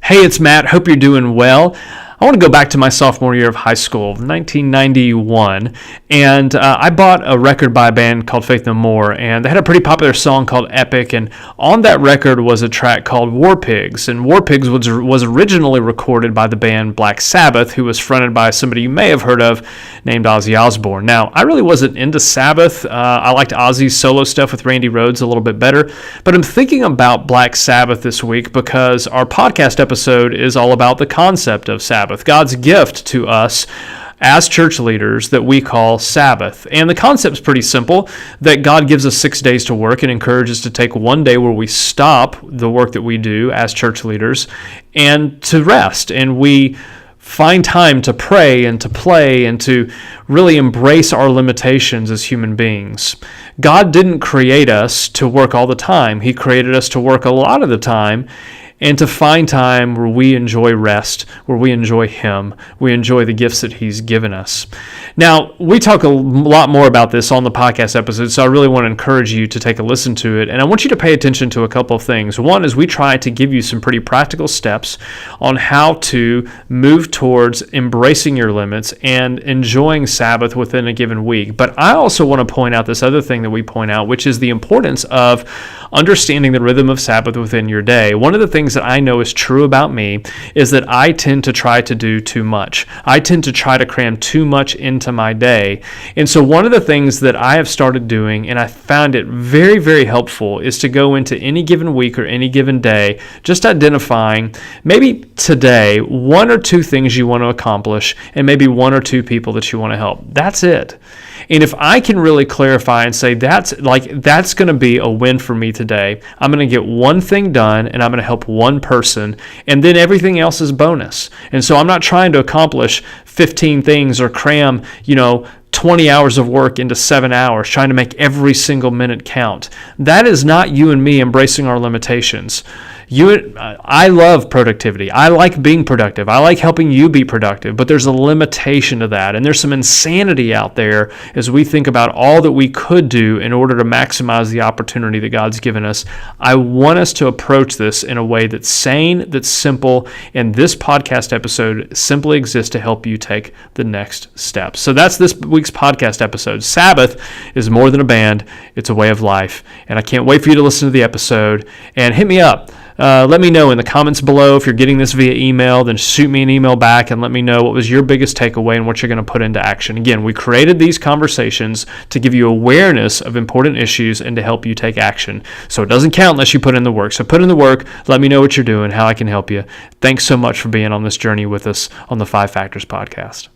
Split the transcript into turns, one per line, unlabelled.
Hey, it's Matt. Hope you're doing well. I want to go back to my sophomore year of high school, 1991, and I bought a record by a band called Faith No More, and they had a pretty popular song called Epic, and on that record was a track called War Pigs, and War Pigs was originally recorded by the band Black Sabbath, who was fronted by somebody you may have heard of named Ozzy Osbourne. Now, I really wasn't into Sabbath. I liked Ozzy's solo stuff with Randy Rhoads a little bit better, but I'm thinking about Black Sabbath this week because our podcast episode is all about the concept of Sabbath. God's gift to us as church leaders that we call Sabbath. And the concept's pretty simple, that God gives us 6 days to work and encourages us to take one day where we stop the work that we do as church leaders and to rest. And we find time to pray and to play and to really embrace our limitations as human beings. God didn't create us to work all the time. He created us to work a lot of the time, and to find time where we enjoy rest, where we enjoy Him, we enjoy the gifts that He's given us. Now, we talk a lot more about this on the podcast episode, so I really want to encourage you to take a listen to it. And I want you to pay attention to a couple of things. One is we try to give you some pretty practical steps on how to move towards embracing your limits and enjoying Sabbath within a given week. But I also want to point out this other thing that we point out, which is the importance of understanding the rhythm of Sabbath within your day. One of the things that I know is true about me is that I tend to try to do too much. I tend to try to cram too much into my day. And so one of the things that I have started doing, and I found it very, very helpful, is to go into any given week or any given day, just identifying maybe today one or two things you want to accomplish and maybe one or two people that you want to help. That's it. And if I can really clarify and say that's going to be a win for me today, I'm going to get one thing done and I'm going to help one person, and then everything else is bonus. And so I'm not trying to accomplish 15 things or cram, 20 hours of work into 7 hours, trying to make every single minute count. That is not you and me embracing our limitations. I love productivity. I like being productive. I like helping you be productive, but there's a limitation to that. And there's some insanity out there as we think about all that we could do in order to maximize the opportunity that God's given us. I want us to approach this in a way that's sane, that's simple, and this podcast episode simply exists to help you take the next step. So that's this week's podcast episode. Sabbath is more than a band. It's a way of life. And I can't wait for you to listen to the episode. And hit me up. Let me know in the comments below. If you're getting this via email, then shoot me an email back and let me know what was your biggest takeaway and what you're going to put into action. Again, we created these conversations to give you awareness of important issues and to help you take action. So it doesn't count unless you put in the work. So put in the work. Let me know what you're doing, how I can help you. Thanks so much for being on this journey with us on the 5 Factors podcast.